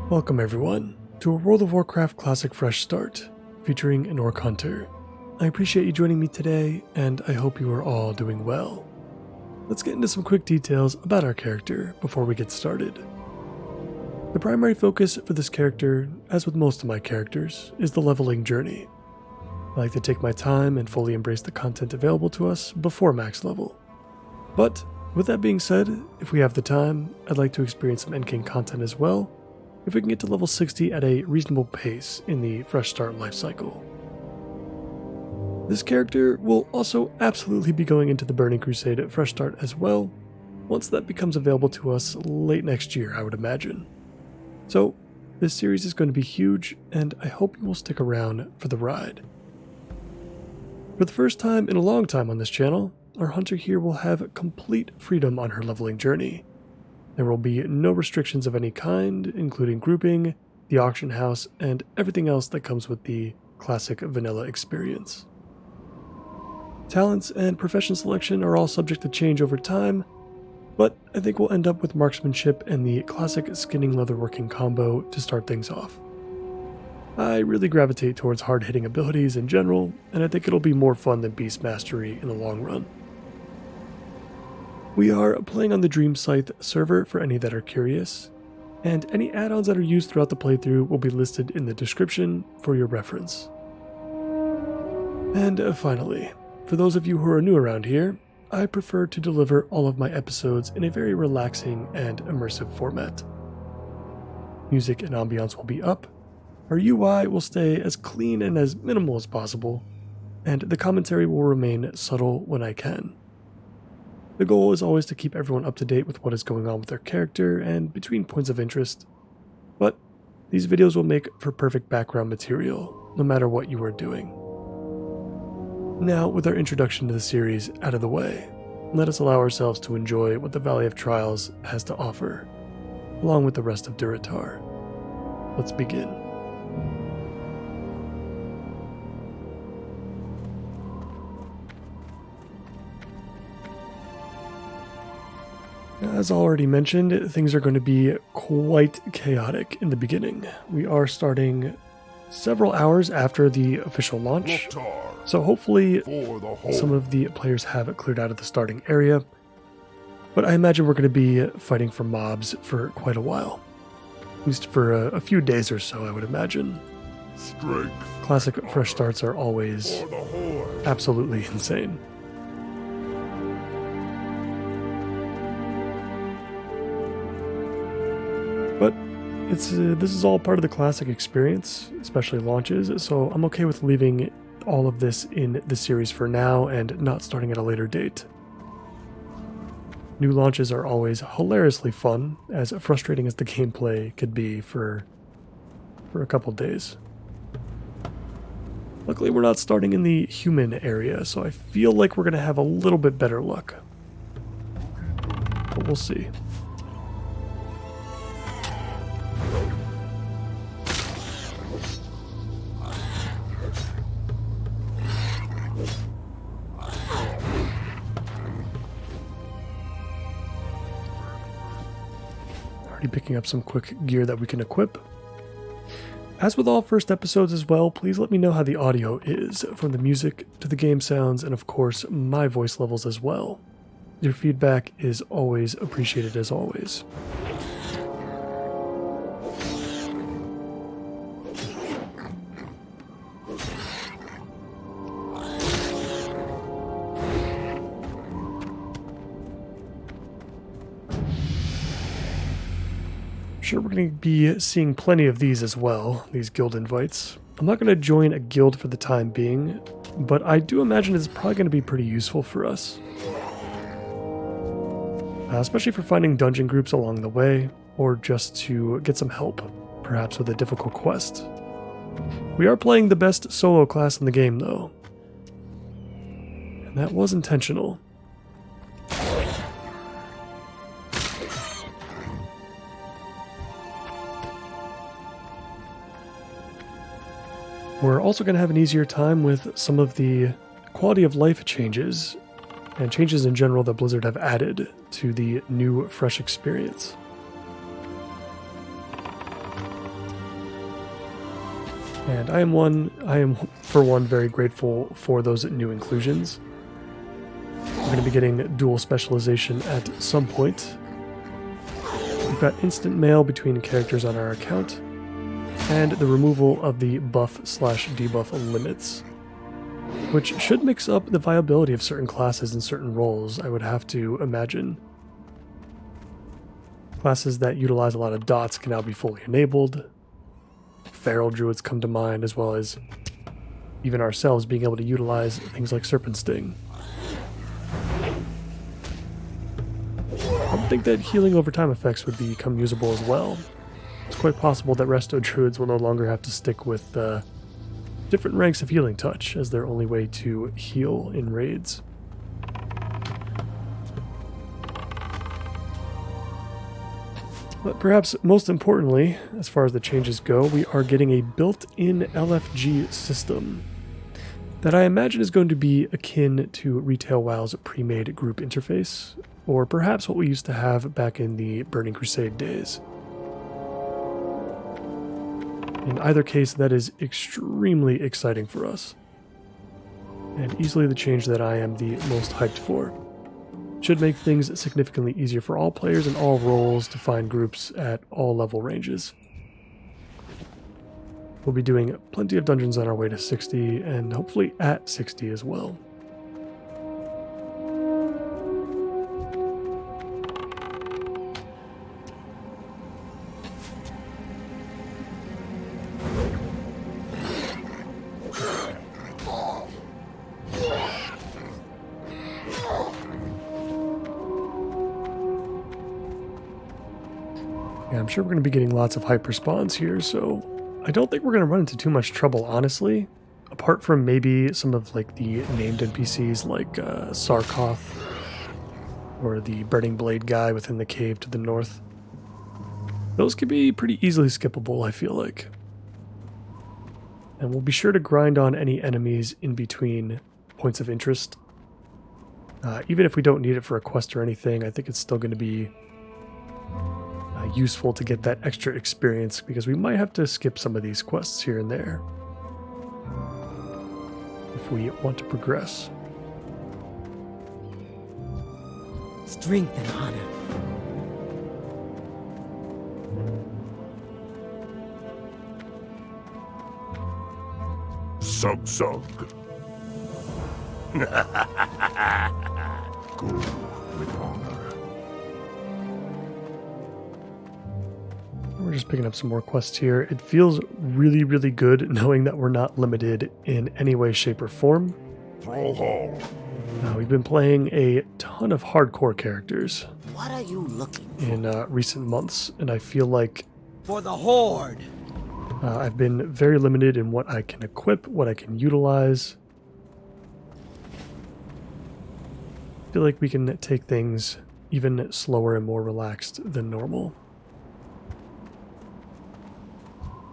Welcome everyone to a World of Warcraft Classic Fresh Start, featuring an Orc Hunter. I appreciate you joining me today, and I hope you are all doing well. Let's get into some quick details about our character before we get started. The primary focus for this character, as with most of my characters, is the leveling journey. I like to take my time and fully embrace the content available to us before max level. But, with that being said, if we have the time, I'd like to experience some endgame content as well, if we can get to level 60 at a reasonable pace in the Fresh Start lifecycle. This character will also absolutely be going into the Burning Crusade at Fresh Start as well, once that becomes available to us late next year, I would imagine. So, this series is going to be huge, and I hope you will stick around for the ride. For the first time in a long time on this channel, our hunter here will have complete freedom on her leveling journey. There will be no restrictions of any kind, including grouping, the auction house, and everything else that comes with the classic vanilla experience. Talents and profession selection are all subject to change over time, but I think we'll end up with marksmanship and the classic skinning leatherworking combo to start things off. I really gravitate towards hard-hitting abilities in general, and I think it'll be more fun than beast mastery in the long run. We are playing on the Dreamscythe server for any that are curious, and any add-ons that are used throughout the playthrough will be listed in the description for your reference. And finally, for those of you who are new around here, I prefer to deliver all of my episodes in a very relaxing and immersive format. Music and ambiance will be up, our UI will stay as clean and as minimal as possible, and the commentary will remain subtle when I can. The goal is always to keep everyone up to date with what is going on with their character and between points of interest, but these videos will make for perfect background material, no matter what you are doing. Now, with our introduction to the series out of the way, let us allow ourselves to enjoy what the Valley of Trials has to offer, along with the rest of Durotar. Let's begin. As already mentioned, things are going to be quite chaotic in the beginning. We are starting several hours after the official launch, so hopefully some of the players have cleared out of the starting area, but I imagine we're going to be fighting for mobs for quite a while, at least for a few days or so, I would imagine. Classic fresh starts are always absolutely insane. But this is all part of the classic experience, especially launches, so I'm okay with leaving all of this in the series for now and not starting at a later date. New launches are always hilariously fun, as frustrating as the gameplay could be for a couple days. Luckily we're not starting in the human area, so I feel like we're going to have a little bit better luck. But we'll see. Picking up some quick gear that we can equip. As with all first episodes as well, please let me know how the audio is, from the music to the game sounds, and of course my voice levels as well. Your feedback is always appreciated as always. Sure, we're going to be seeing plenty of these as well, these guild invites. I'm not going to join a guild for the time being, but I do imagine it's probably going to be pretty useful for us. Especially for finding dungeon groups along the way, or just to get some help, perhaps with a difficult quest. We are playing the best solo class in the game though, and that was intentional. We're also going to have an easier time with some of the quality of life changes and changes in general that Blizzard have added to the new fresh experience. And I am for one very grateful for those new inclusions. We're going to be getting dual specialization at some point. We've got instant mail between characters on our account, and the removal of the buff/debuff limits, which should mix up the viability of certain classes and certain roles, I would have to imagine. Classes that utilize a lot of dots can now be fully enabled. Feral druids come to mind, as well as even ourselves being able to utilize things like Serpent Sting. I would think that healing over time effects would become usable as well. It's quite possible that resto druids will no longer have to stick with different ranks of healing touch as their only way to heal in raids. But perhaps most importantly, as far as the changes go, we are getting a built-in LFG system that I imagine is going to be akin to Retail WoW's pre-made group interface, or perhaps what we used to have back in the Burning Crusade days. In either case, that is extremely exciting for us, and easily the change that I am the most hyped for. Should make things significantly easier for all players in all roles to find groups at all level ranges. We'll be doing plenty of dungeons on our way to 60, and hopefully at 60 as well. Yeah, I'm sure we're going to be getting lots of hyper spawns here, so I don't think we're going to run into too much trouble, honestly. Apart from maybe some of like the named NPCs like Sarkoth or the Burning Blade guy within the cave to the north. Those could be pretty easily skippable, I feel like. And we'll be sure to grind on any enemies in between points of interest. Even if we don't need it for a quest or anything, I think it's still going to be useful to get that extra experience, because we might have to skip some of these quests here and there if we want to progress. Strength and honor. Sug. Go with honor. We're just picking up some more quests here. It feels really, really good knowing that we're not limited in any way, shape, or form. We've been playing a ton of hardcore characters. What are you looking for? In recent months, and I feel like For the Horde. I've been very limited in what I can equip, what I can utilize. I feel like we can take things even slower and more relaxed than normal.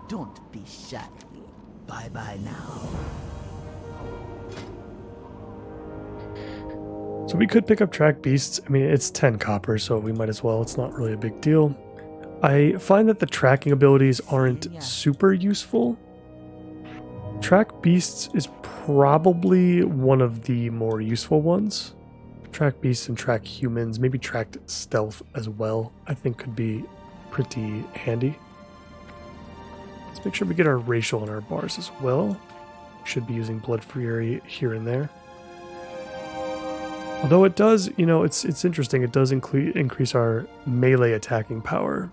Don't be shy. Bye-bye now. So we could pick up track beasts. I mean, it's 10 copper, so we might as well. It's not really a big deal. I find that the tracking abilities aren't super useful. Track beasts is probably one of the more useful ones. Track beasts and track humans, maybe tracked stealth as well, I think could be pretty handy. Let's make sure we get our racial in our bars as well. Should be using Blood Fury here and there. Although it does, you know, it's interesting. It does increase our melee attacking power.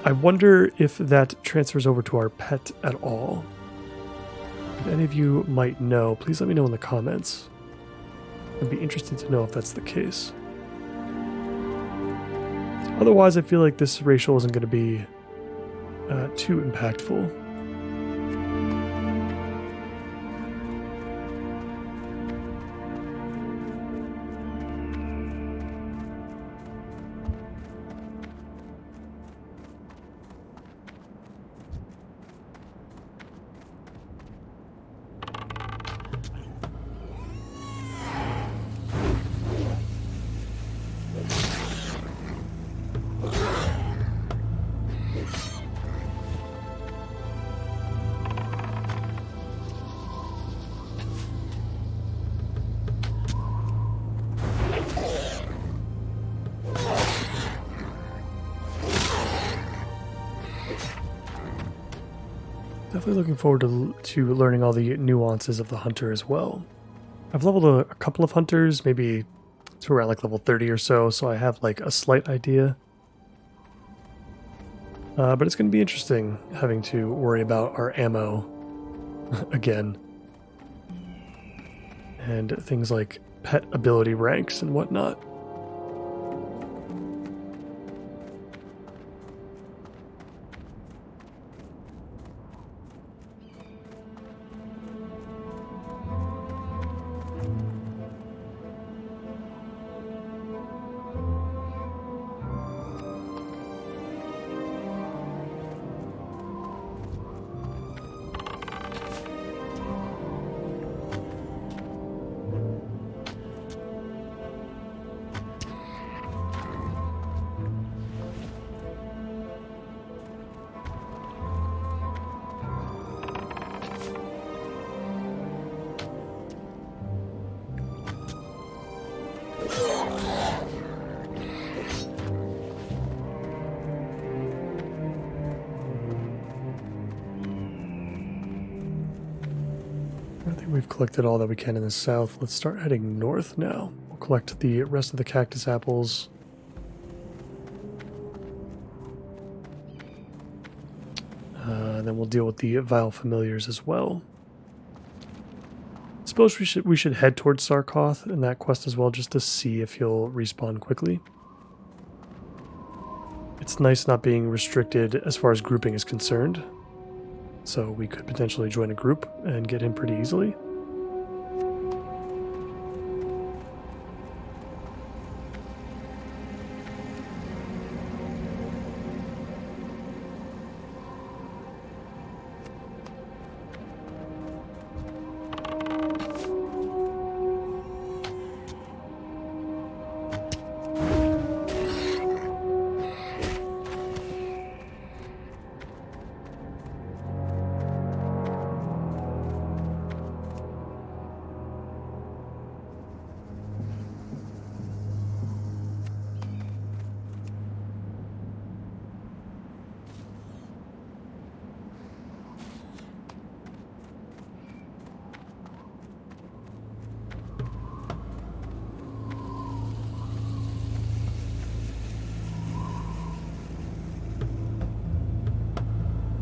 I wonder if that transfers over to our pet at all. If any of you might know, please let me know in the comments. It'd be interesting to know if that's the case. Otherwise, I feel like this racial isn't going to be too impactful. Definitely looking forward to learning all the nuances of the hunter as well. I've leveled a couple of hunters, maybe to around like level 30 or so I have like a slight idea. But it's going to be interesting having to worry about our ammo again. And things like pet ability ranks and whatnot. I think we've collected all that we can in the south. Let's start heading north now. We'll collect the rest of the cactus apples. And then we'll deal with the vile familiars as well. Suppose we should head towards Sarkoth in that quest as well, just to see if he'll respawn quickly. It's nice not being restricted as far as grouping is concerned. So we could potentially join a group and get him pretty easily.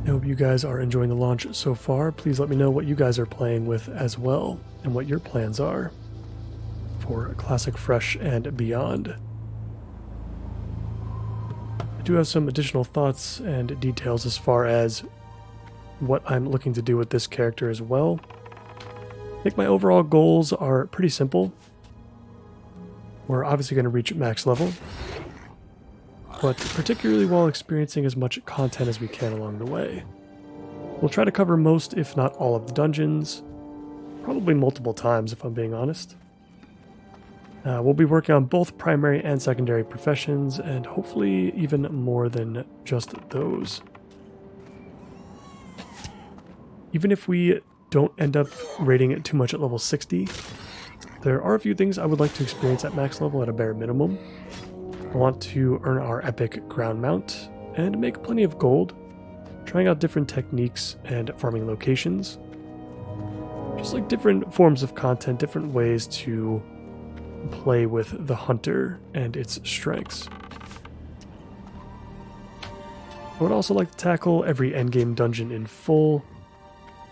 I hope you guys are enjoying the launch so far. Please let me know what you guys are playing with as well and what your plans are for Classic Fresh and beyond. I do have some additional thoughts and details as far as what I'm looking to do with this character as well. I think my overall goals are pretty simple. We're obviously going to reach max level, but particularly while experiencing as much content as we can along the way. We'll try to cover most, if not all, of the dungeons, probably multiple times if I'm being honest. We'll be working on both primary and secondary professions, and hopefully even more than just those. Even if we don't end up rating it too much at level 60, there are a few things I would like to experience at max level at a bare minimum. I want to earn our epic ground mount and make plenty of gold, trying out different techniques and farming locations. Just like different forms of content, different ways to play with the hunter and its strengths. I would also like to tackle every endgame dungeon in full,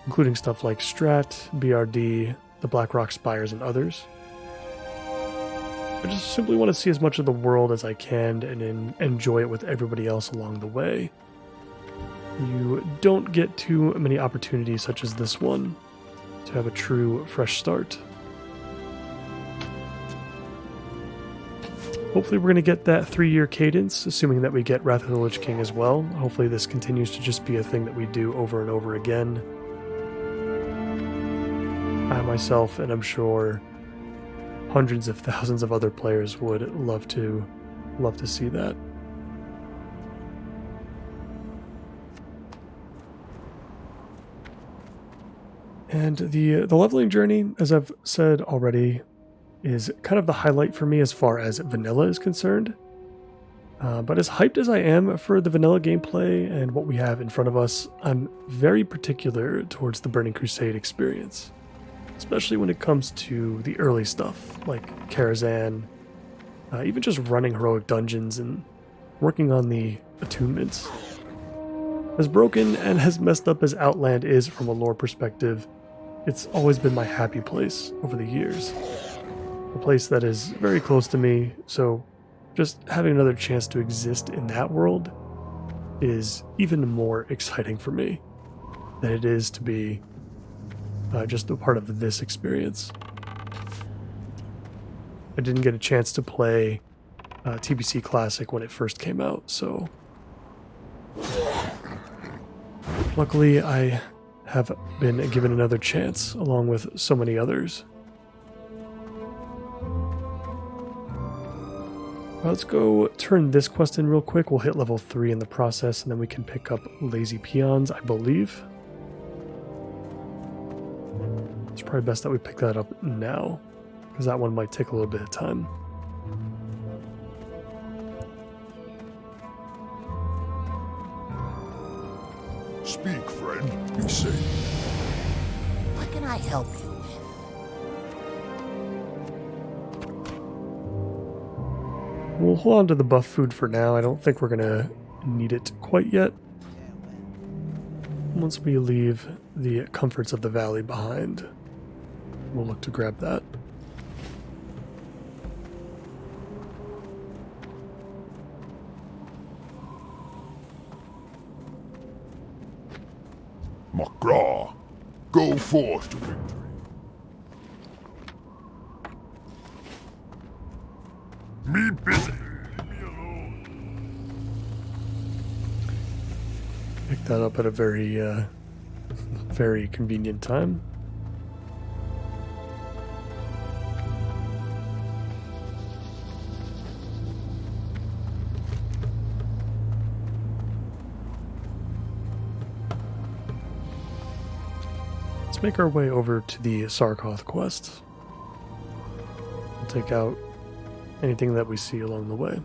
including stuff like Strat, BRD, the Blackrock Spires, and others. I just simply want to see as much of the world as I can and enjoy it with everybody else along the way. You don't get too many opportunities such as this one to have a true fresh start. Hopefully we're going to get that 3-year cadence, assuming that we get Wrath of the Lich King as well. Hopefully this continues to just be a thing that we do over and over again. I myself, and I'm sure hundreds of thousands of other players, would love to see that. And the leveling journey, as I've said already, is kind of the highlight for me as far as vanilla is concerned. But as hyped as I am for the vanilla gameplay and what we have in front of us, I'm very particular towards the Burning Crusade experience, especially when it comes to the early stuff like Karazhan, even just running heroic dungeons and working on the attunements. As broken and as messed up as Outland is from a lore perspective, it's always been my happy place over the years. A place that is very close to me, so just having another chance to exist in that world is even more exciting for me than it is to be just a part of this experience. I didn't get a chance to play TBC Classic when it first came out, so luckily I have been given another chance along with so many others. Let's go turn this quest in real quick. We'll hit level 3 in the process, and then we can pick up Lazy Peons, I believe. It's probably best that we pick that up now, because that one might take a little bit of time. Speak, friend. Be safe. What can I help you with? We'll hold on to the buff food for now. I don't think we're going to need it quite yet. Once we leave the comforts of the valley behind, we'll look to grab that. Magraw, go forth to victory. Me busy. Leave me alone. Pick that up at a very, very convenient time. Let's make our way over to the Sarkoth quest. We'll take out anything that we see along the way.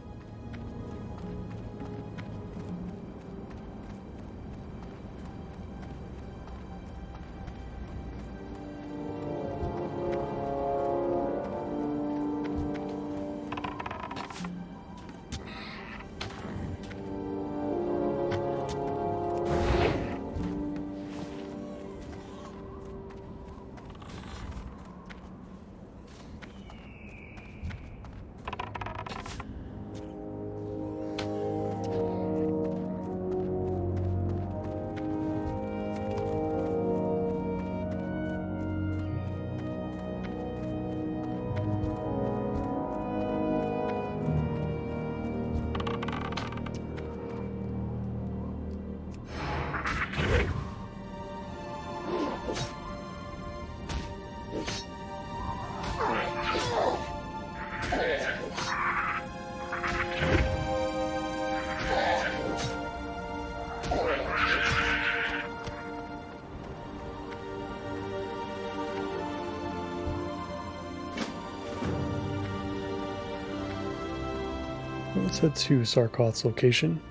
Let's head to Sarkoth's location.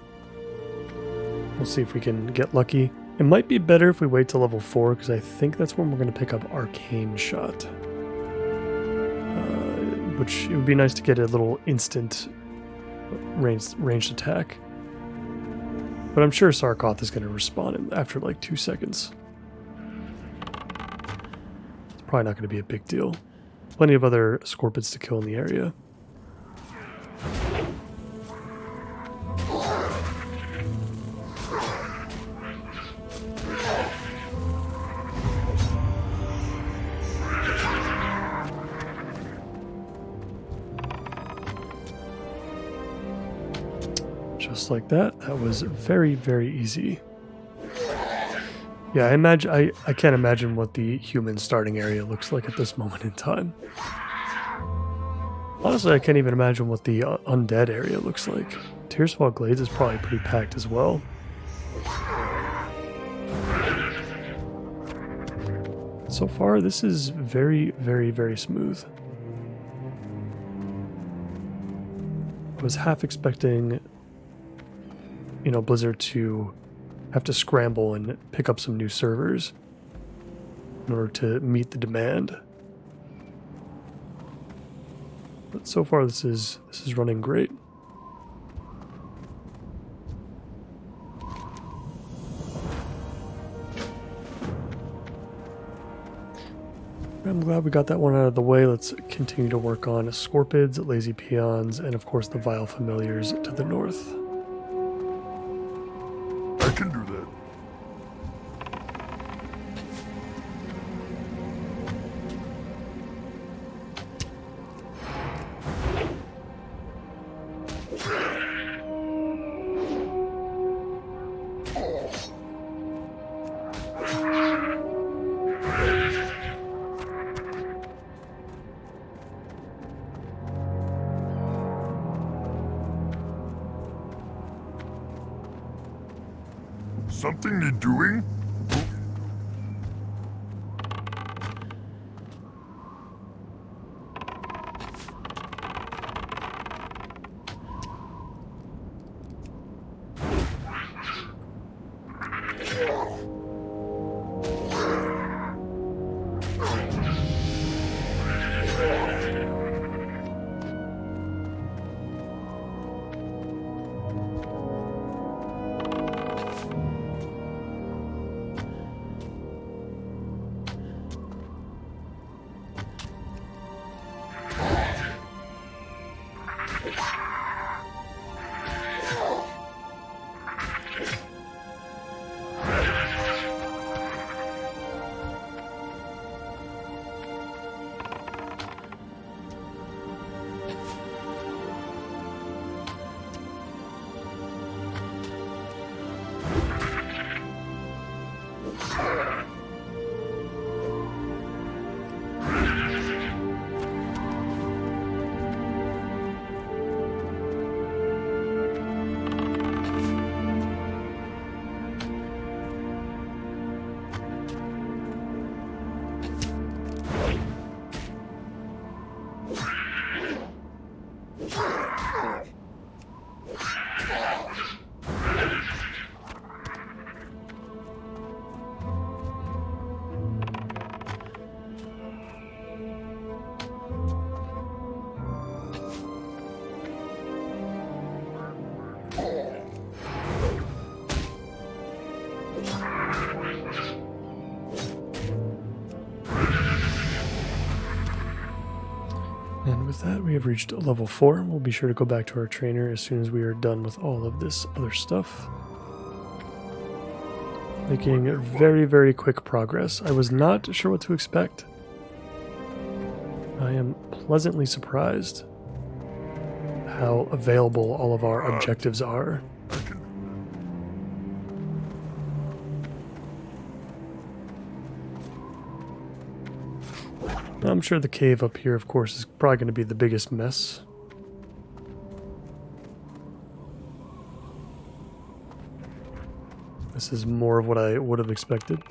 We'll see if we can get lucky. It might be better if we wait till level 4, because I think that's when we're going to pick up Arcane Shot. Which, it would be nice to get a little instant ranged attack. But I'm sure Sarkoth is going to respawn after like 2 seconds. It's probably not going to be a big deal. Plenty of other scorpions to kill in the area. Just like that. That was very, very easy. Yeah, I can't imagine what the human starting area looks like at this moment in time. Honestly, I can't even imagine what the undead area looks like. Tearsfall Glades is probably pretty packed as well. So far, this is very, very, very smooth. I was half expecting, Blizzard to have to scramble and pick up some new servers in order to meet the demand. But so far this is running great. I'm glad we got that one out of the way. Let's continue to work on Scorpids, Lazy Peons, and of course the Vile Familiars to the north. I can do that. Something need doing? And with that, we have reached level 4. We'll be sure to go back to our trainer as soon as we are done with all of this other stuff. Making very, very quick progress. I was not sure what to expect. I am pleasantly surprised how available all of our objectives are. I'm sure the cave up here, of course, is probably going to be the biggest mess. This is more of what I would have expected.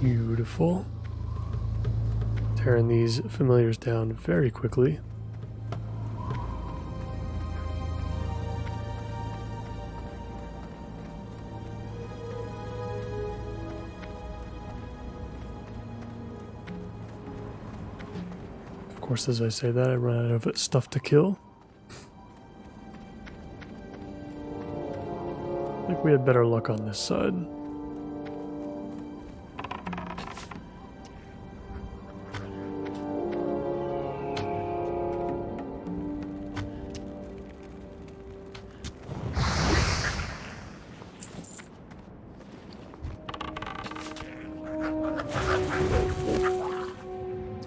Beautiful. Tearing these familiars down very quickly. Of course, as I say that, I run out of stuff to kill. I think we had better luck on this side.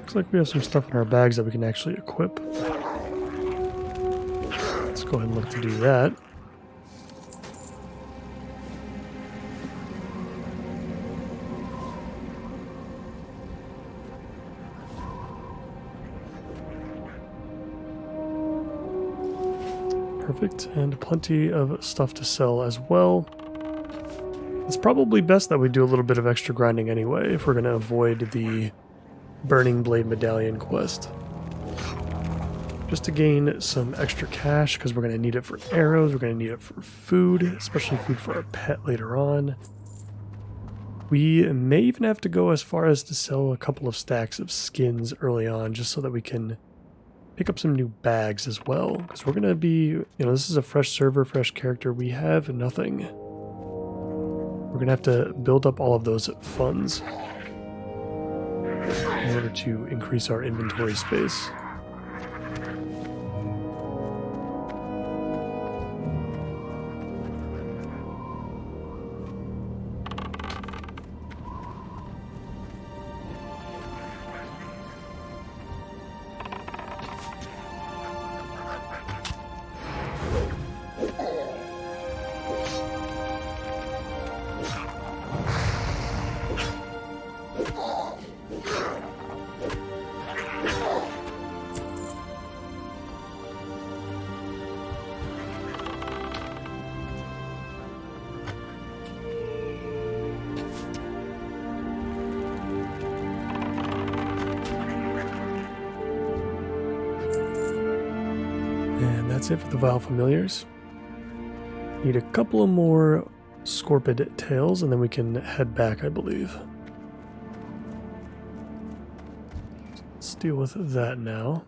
Looks like we have some stuff in our bags that we can actually equip. Let's go ahead and look to do that. Perfect, and plenty of stuff to sell as well. It's probably best that we do a little bit of extra grinding anyway if we're going to avoid the Burning Blade Medallion quest. Just to gain some extra cash, because we're going to need it for arrows, we're going to need it for food, especially food for our pet later on. We may even have to go as far as to sell a couple of stacks of skins early on, just so that we can pick up some new bags as well, because we're going to be, you know, this is a fresh server, fresh character. We have nothing. We're going to have to build up all of those funds in order to increase our inventory space. And that's it for the Vile Familiars. Need a couple of more Scorpid tails and then we can head back, I believe. Let's deal with that now.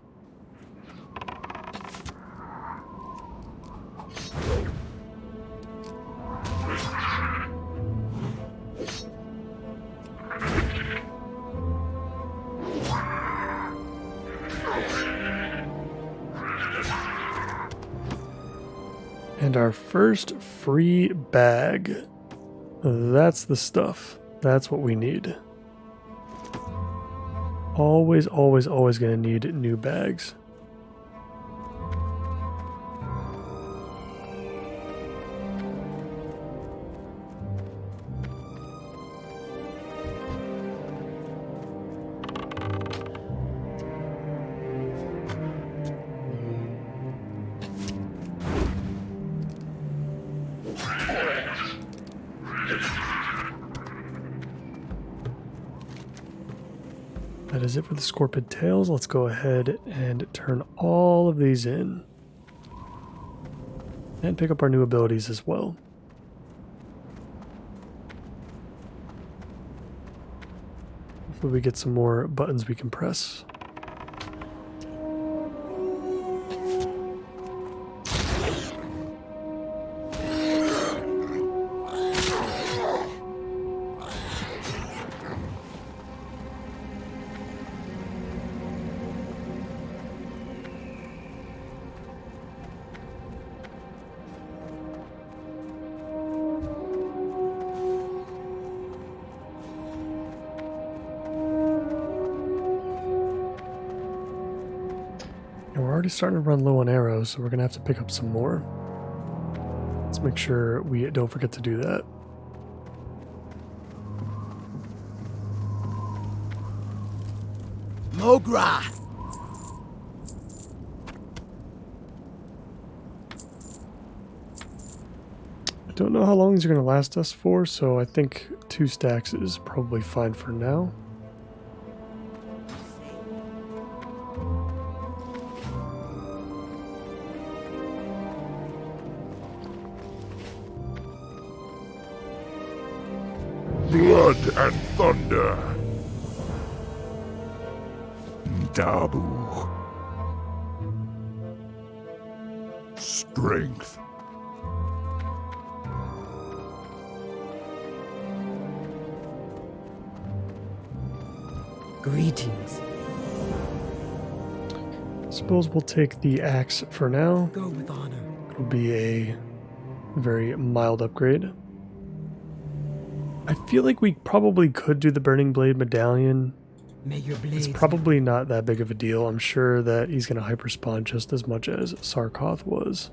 And our first free bag. That's the stuff. That's what we need. Always, always, always going to need new bags. That is it for the Scorpid tails. Let's go ahead and turn all of these in. And pick up our new abilities as well. Hopefully we get some more buttons we can press. And we're already starting to run low on arrows, so we're going to have to pick up some more. Let's make sure we don't forget to do that. Mogra! I don't know how long these are going to last us for, so I think 2 stacks is probably fine for now. Blood and thunder. Dabu. Strength. Greetings. Suppose we'll take the axe for now. Go with honor. It'll be a very mild upgrade. I feel like we probably could do the Burning Blade Medallion. May your It's blades probably not that big of a deal. I'm sure that he's going to hyperspawn just as much as Sarkoth was.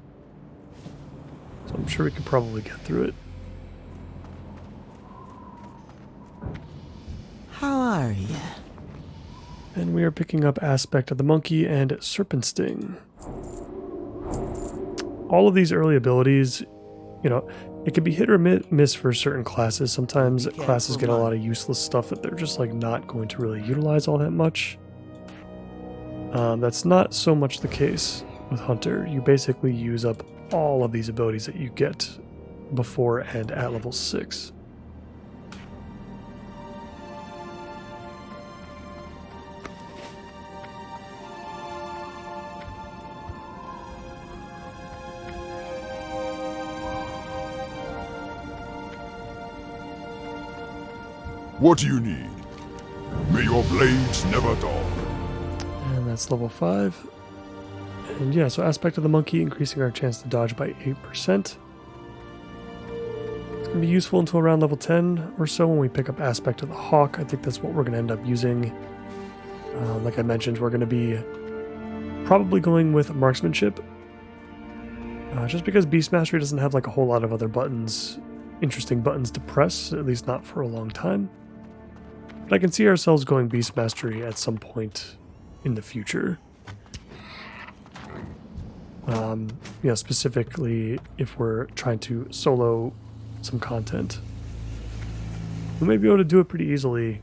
So I'm sure we could probably get through it. How are you? And we are picking up Aspect of the Monkey and Serpent Sting. All of these early abilities, you know, it can be hit or miss for certain classes. Sometimes classes get a lot of useless stuff that they're just like not going to really utilize all that much. That's not so much the case with Hunter. You basically use up all of these abilities that you get before and at level 6. What do you need? May your blades never dull. And that's level 5. And yeah, so Aspect of the Monkey, increasing our chance to dodge by 8%. It's going to be useful until around level 10 or so when we pick up Aspect of the Hawk. I think that's what we're going to end up using. Like I mentioned, we're going to be probably going with Marksmanship. Just because Beast Mastery doesn't have like a whole lot of other buttons, interesting buttons to press, at least not for a long time. But I can see ourselves going Beast Mastery at some point in the future. You know, specifically if we're trying to solo some content. We may be able to do it pretty easily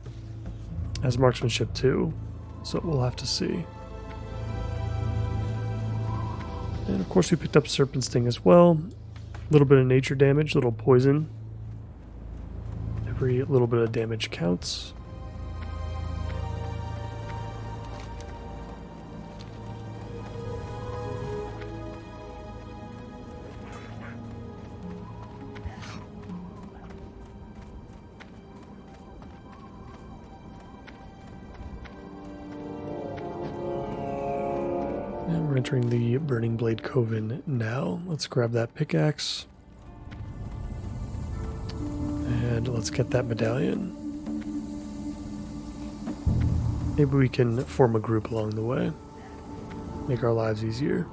as Marksmanship too, so we'll have to see. And of course we picked up Serpent Sting as well. A little bit of nature damage, little poison. Every little bit of damage counts. And we're entering the Burning Blade Coven now. Let's grab that pickaxe. And let's get that medallion. Maybe we can form a group along the way. Make our lives easier.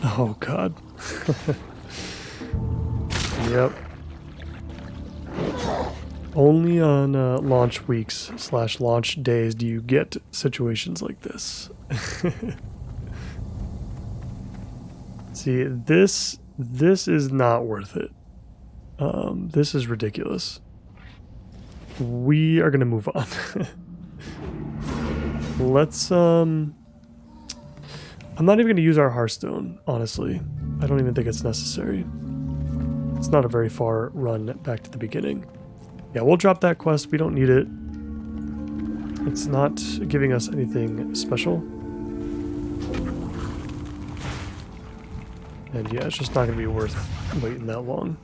Oh god. Yep. Only on launch weeks / launch days do you get situations like this. See, this is not worth it. This is ridiculous. We are gonna move on. Let's I'm not even going to use our Hearthstone, honestly. I don't even think it's necessary. It's not a very far run back to the beginning. Yeah, we'll drop that quest. We don't need it. It's not giving us anything special. And yeah, it's just not going to be worth waiting that long.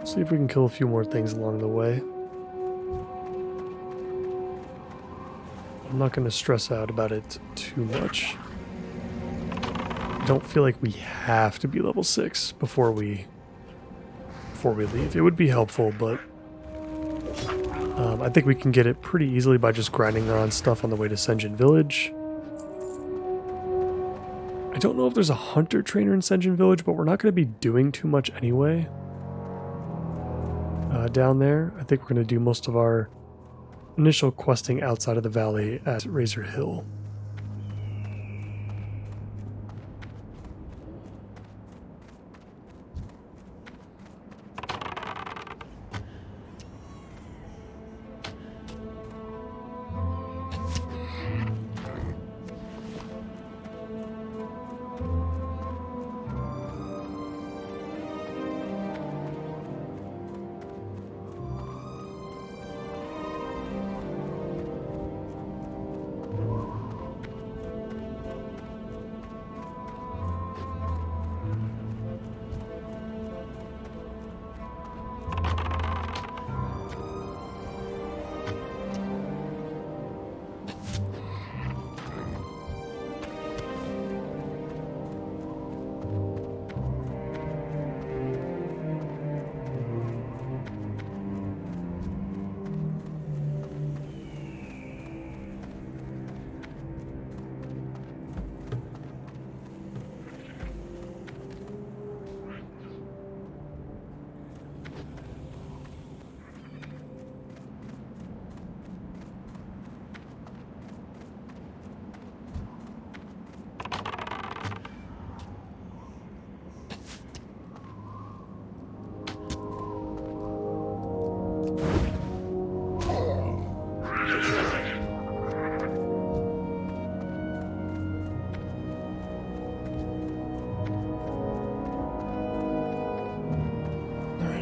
See if we can kill a few more things along the way. I'm not going to stress out about it too much. I don't feel like we have to be level 6 before we leave. It would be helpful, but I think we can get it pretty easily by just grinding on stuff on the way to Senjin Village. I don't know if there's a hunter trainer in Senjin Village, but we're not going to be doing too much anyway. Down there, I think we're going to do most of our initial questing outside of the valley at Razor Hill.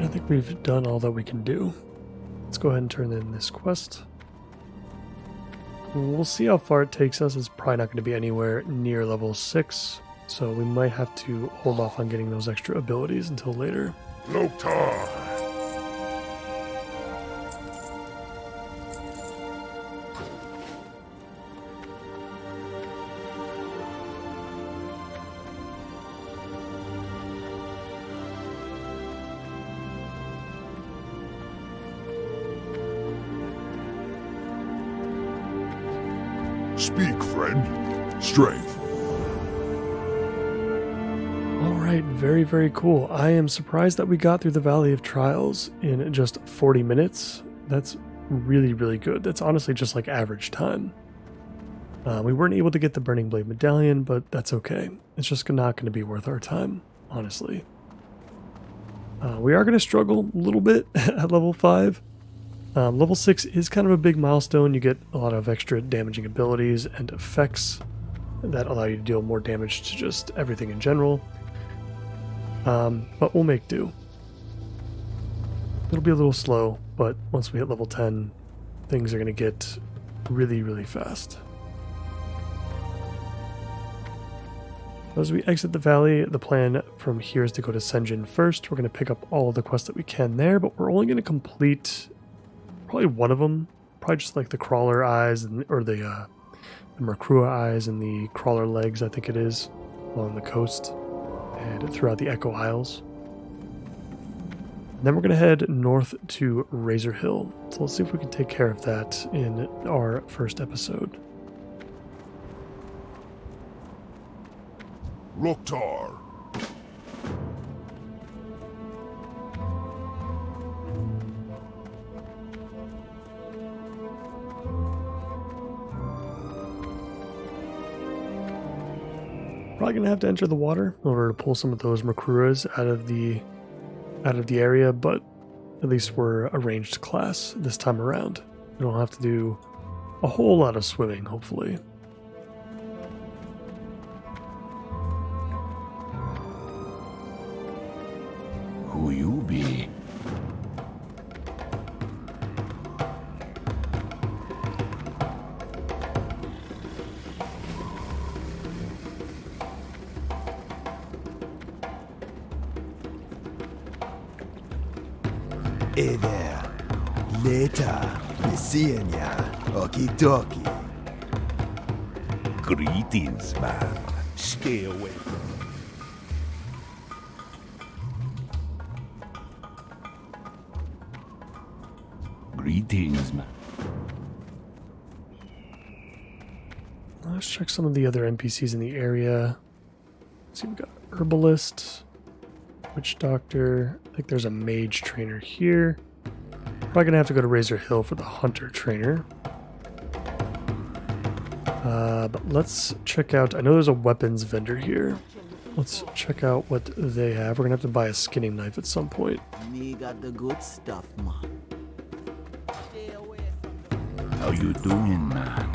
I think we've done all that we can do. Let's go ahead and turn in this quest. We'll see how far it takes us. It's probably not going to be anywhere near level 6, so we might have to hold off on getting those extra abilities until later. Loktar! Speak, friend. Strength. Alright, very, very cool. I am surprised that we got through the Valley of Trials in just 40 minutes. That's really, really good. That's honestly just like average time. We weren't able to get the Burning Blade Medallion, but that's okay. It's just not going to be worth our time, honestly. We are going to struggle a little bit at level 5. Level 6 is kind of a big milestone. You get a lot of extra damaging abilities and effects that allow you to deal more damage to just everything in general. But we'll make do. It'll be a little slow, but once we hit level 10, things are going to get really, really fast. As we exit the valley, the plan from here is to go to Senjin first. We're going to pick up all of the quests that we can there, but we're only going to complete probably one of them, probably just like the crawler eyes or the Mercrua eyes and the crawler legs, I think it is, along the coast and throughout the Echo Isles. And then we're going to head north to Razor Hill. So let's see if we can take care of that in our first episode. Loktar. Probably gonna have to enter the water in order to pull some of those Makuras out of the area, but at least we're a ranged class this time around. We don't have to do a whole lot of swimming, hopefully. Who you be? Hey there. Later. Be seeing ya. Okie dokie. Greetings, man. Stay away. Greetings, man. Let's check some of the other NPCs in the area. Let's see, we've got Herbalist, Witch Doctor. I think there's a Mage Trainer here. Probably gonna have to go to Razor Hill for the Hunter Trainer. But let's check out, I know there's a weapons vendor here. Let's check out what they have. We're gonna have to buy a skinning knife at some point. Me got the good stuff, man. How you doing, man?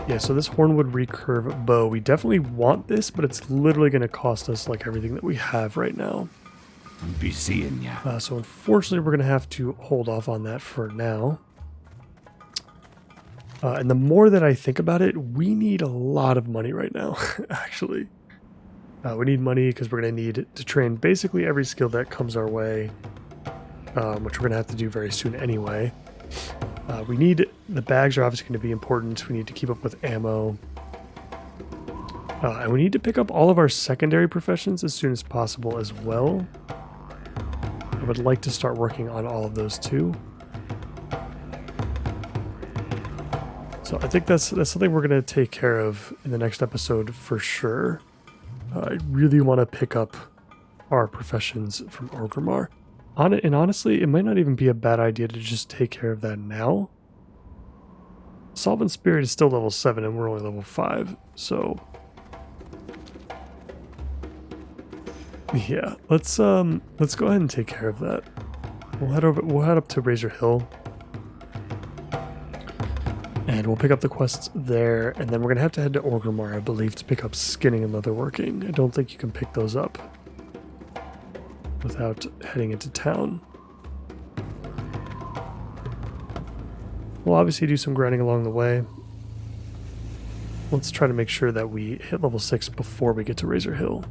Yeah, so this Hornwood Recurve bow, we definitely want this, but it's literally gonna cost us like everything that we have right now. Be seeing ya. So unfortunately, we're going to have to hold off on that for now. And the more that I think about it, we need a lot of money right now, actually. We need money because we're going to need to train basically every skill that comes our way, which we're going to have to do very soon anyway. We need, the bags are obviously going to be important. We need to keep up with ammo. And we need to pick up all of our secondary professions as soon as possible as well. I would like to start working on all of those too. So I think that's something we're going to take care of in the next episode for sure. I really want to pick up our professions from Orgrimmar. And honestly, it might not even be a bad idea to just take care of that now. Solvent Spirit is still level 7 and we're only level 5, so... yeah, let's go ahead and take care of that. We'll head up to Razor Hill. And we'll pick up the quests there, and then we're gonna have to head to Orgrimmar, I believe, to pick up skinning and leatherworking. I don't think you can pick those up without heading into town. We'll obviously do some grinding along the way. Let's try to make sure that we hit level 6 before we get to Razor Hill.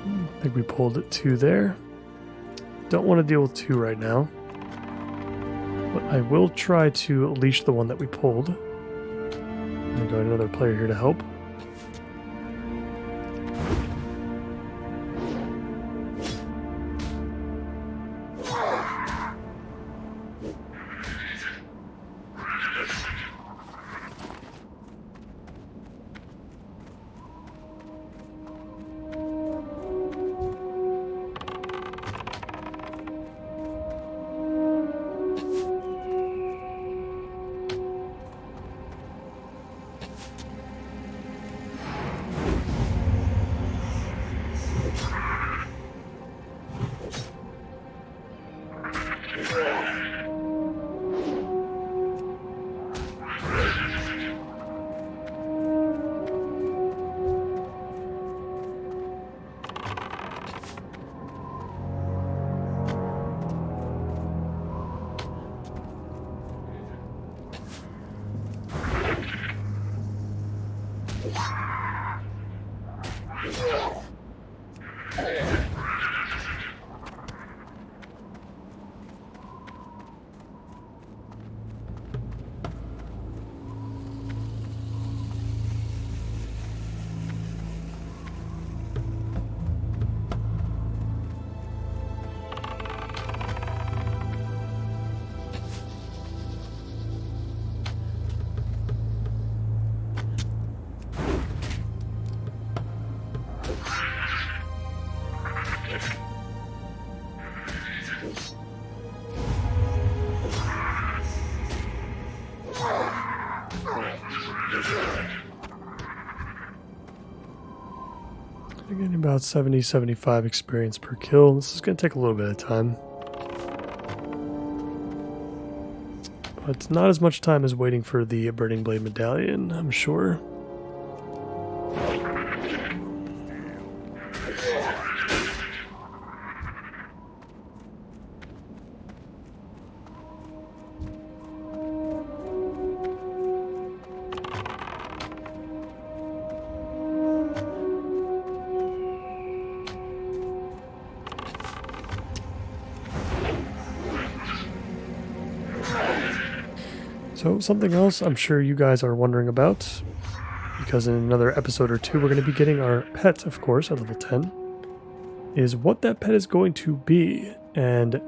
I think we pulled it 2 there. Don't want to deal with 2 right now. But I will try to leash the one that we pulled. And got another player here to help. Getting about 70-75 experience per kill. This is going to take a little bit of time. But not as much time as waiting for the Burning Blade Medallion, I'm sure. So something else I'm sure you guys are wondering about, because in another episode or two we're going to be getting our pet, of course, at level 10, is what that pet is going to be. And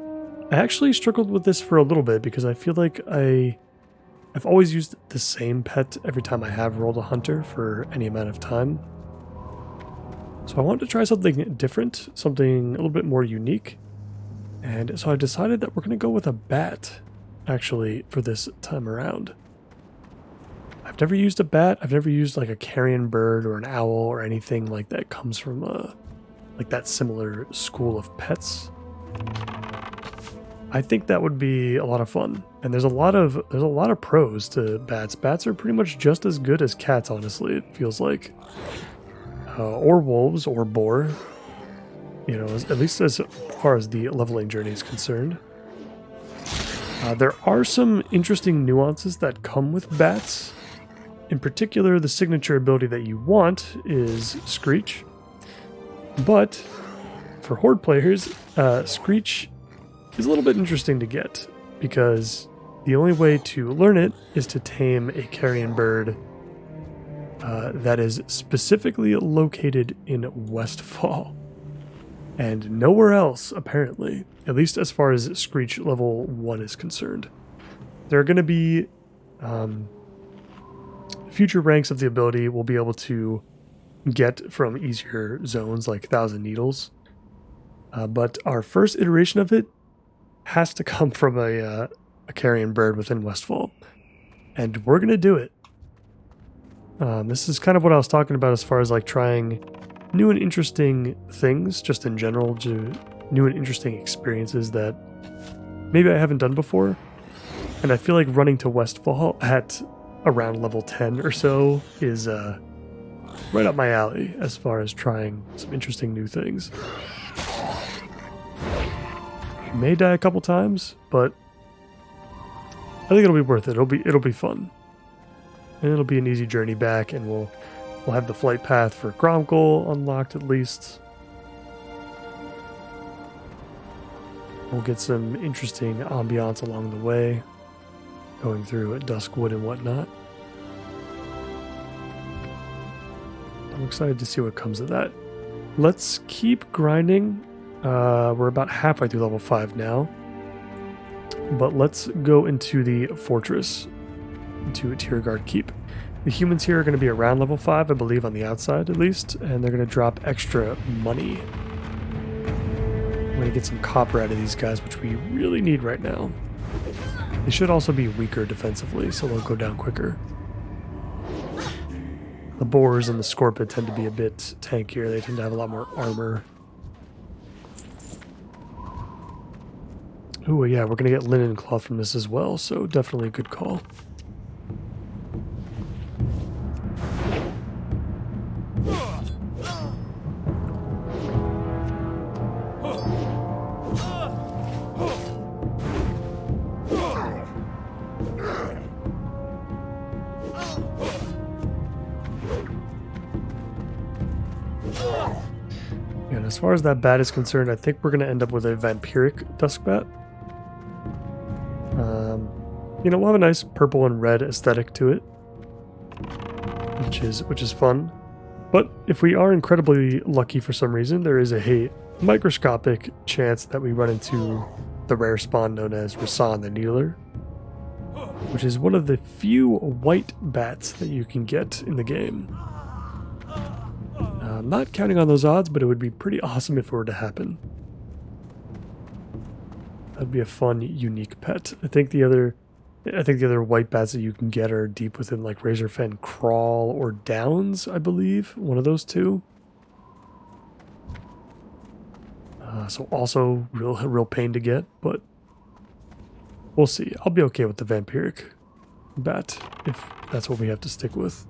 I actually struggled with this for a little bit because I feel like I've always used the same pet every time I have rolled a hunter for any amount of time. So I wanted to try something different, something a little bit more unique. And so I decided that we're going to go with a bat, actually, for this time around. I've never used a bat. I've never used like a carrion bird or an owl or anything like that comes from like that similar school of pets. I think that would be a lot of fun. And there's a lot of pros to bats. Bats are pretty much just as good as cats, honestly, it feels like. Or wolves or boar. You know, at least as far as the leveling journey is concerned. There are some interesting nuances that come with bats. In particular, the signature ability that you want is Screech. But for Horde players, Screech is a little bit interesting to get, because the only way to learn it is to tame a carrion bird that is specifically located in Westfall. And nowhere else, apparently, at least as far as Screech level 1 is concerned. There are going to be future ranks of the ability we'll be able to get from easier zones like Thousand Needles. But our first iteration of it has to come from a carrion bird within Westfall. And we're going to do it. This is kind of what I was talking about as far as like trying new and interesting things, just in general, new and interesting experiences that maybe I haven't done before. And I feel like running to Westfall at around level 10 or so is right up my alley as far as trying some interesting new things. You may die a couple times, but I think it'll be worth it. It'll be fun. And it'll be an easy journey back, and we'll have the flight path for Gromkel unlocked at least. We'll get some interesting ambiance along the way, going through Duskwood and whatnot. I'm excited to see what comes of that. Let's keep grinding. We're about halfway through level 5 now. But let's go into the fortress, into Tierguard Keep. The humans here are going to be around level 5, I believe, on the outside at least, and they're going to drop extra money. I'm going to get some copper out of these guys, which we really need right now. They should also be weaker defensively, so they'll go down quicker. The boars and the scorpion tend to be a bit tankier. They tend to have a lot more armor. Ooh, yeah, we're going to get linen cloth from this as well, so definitely a good call. And as far as that bat is concerned, I think we're going to end up with a vampiric dusk bat. You know, we'll have a nice purple and red aesthetic to it, which is fun. But if we are incredibly lucky for some reason, there is a microscopic chance that we run into the rare spawn known as Rasan the Needler, which is one of the few white bats that you can get in the game. I'm not counting on those odds, but it would be pretty awesome if it were to happen. That'd be a fun, unique pet. I think the other white bats that you can get are deep within like Razorfen Crawl or Downs, I believe. One of those two. So also real pain to get, but we'll see. I'll be okay with the vampiric bat if that's what we have to stick with.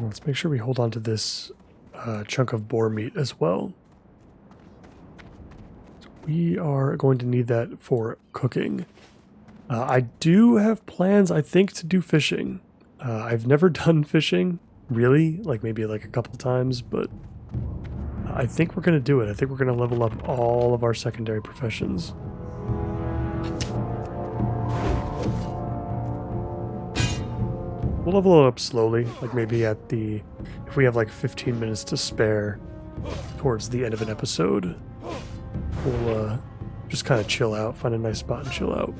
Let's make sure we hold on to this chunk of boar meat as well. So we are going to need that for cooking. I do have plans, I think, to do fishing. I've never done fishing, really, maybe a couple times, but I think we're going to do it. I think we're going to level up all of our secondary professions. We'll level it up slowly, maybe if we have 15 minutes to spare towards the end of an episode, we'll just kind of chill out, find a nice spot and chill out.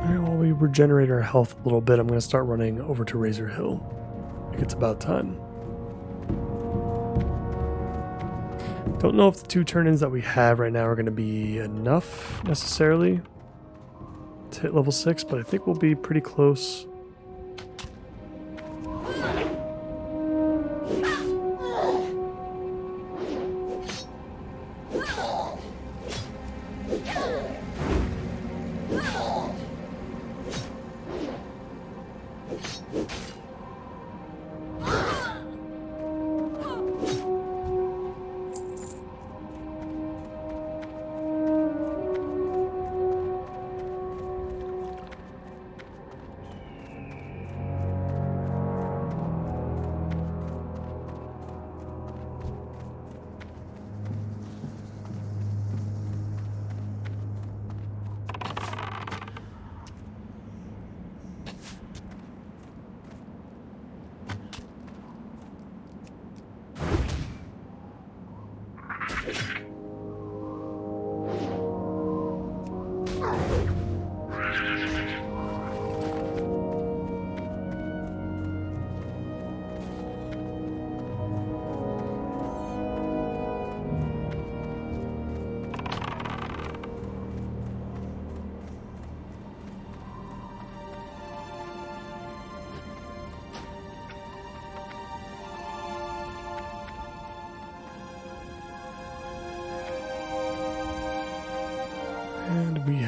While we regenerate our health a little bit, I'm going to start running over to Razor Hill. I think it's about time. Don't know if the 2 turn-ins that we have right now are going to be enough necessarily to hit level 6, but I think we'll be pretty close.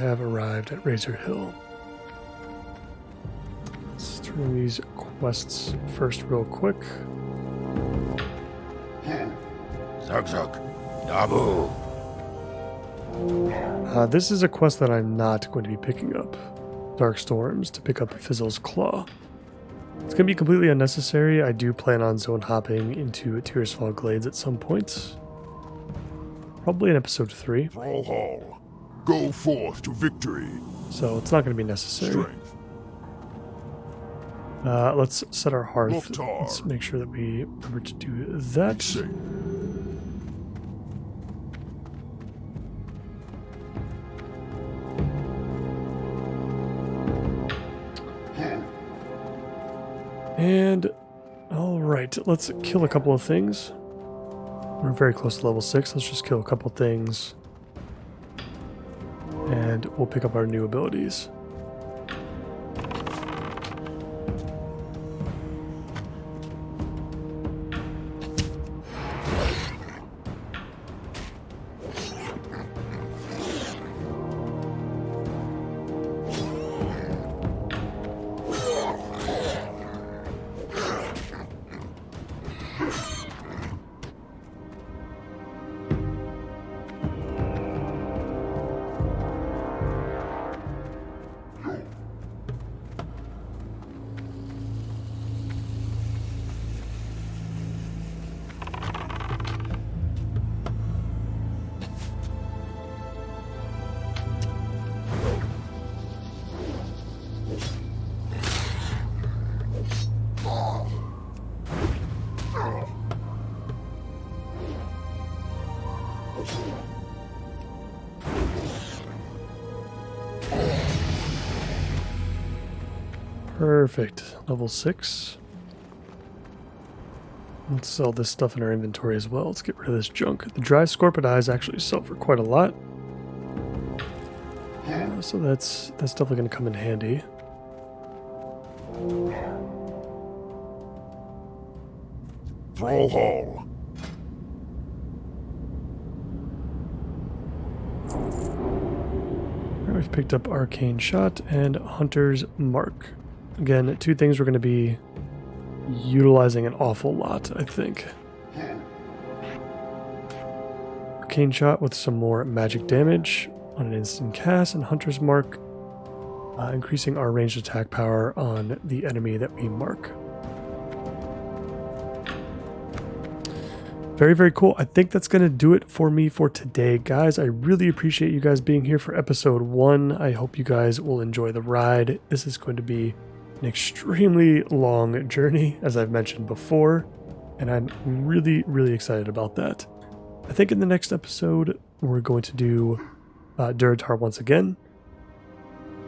have arrived at Razor Hill. Let's turn these quests first real quick. Zug Zug. Dabu. This is a quest that I'm not going to be picking up. Dark Storms, to pick up Fizzle's Claw. It's going to be completely unnecessary. I do plan on zone hopping into Tearsfall Glades at some point. Probably in episode 3. Thrall Hall. Go forth to victory. So it's not going to be necessary. Strength. Let's set our hearth. Loktar. Let's make sure that we remember to do that. Safe. And, alright, let's kill a couple of things. We're very close to level 6. Let's just kill a couple things. And we'll pick up our new abilities. Perfect. Level 6. Let's sell this stuff in our inventory as well. Let's get rid of this junk. The dry scorpion eyes actually sell for quite a lot. So that's definitely going to come in handy. Thrall Hall. Alright, we've picked up Arcane Shot and Hunter's Mark. Again, two things we're going to be utilizing an awful lot, I think. Arcane Shot with some more magic damage on an instant cast, and Hunter's Mark increasing our ranged attack power on the enemy that we mark. Very, very cool. I think that's going to do it for me for today, guys. I really appreciate you guys being here for episode 1. I hope you guys will enjoy the ride. This is going to be an extremely long journey, as I've mentioned before, and I'm really, really excited about that. I think in the next episode, we're going to do Durotar once again.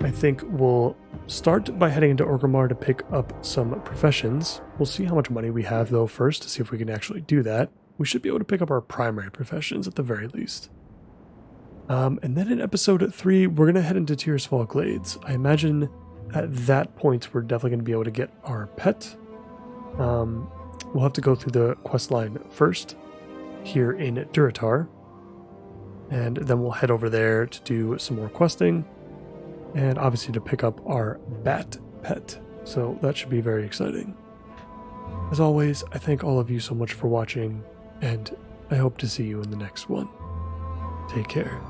I think we'll start by heading into Orgrimmar to pick up some professions. We'll see how much money we have, though, first, to see if we can actually do that. We should be able to pick up our primary professions at the very least. And then in episode 3, we're going to head into Tearsfall Glades. I imagine at that point, we're definitely going to be able to get our pet. We'll have to go through the quest line first here in Durotar. And then we'll head over there to do some more questing. And obviously to pick up our bat pet. So that should be very exciting. As always, I thank all of you so much for watching, and I hope to see you in the next one. Take care.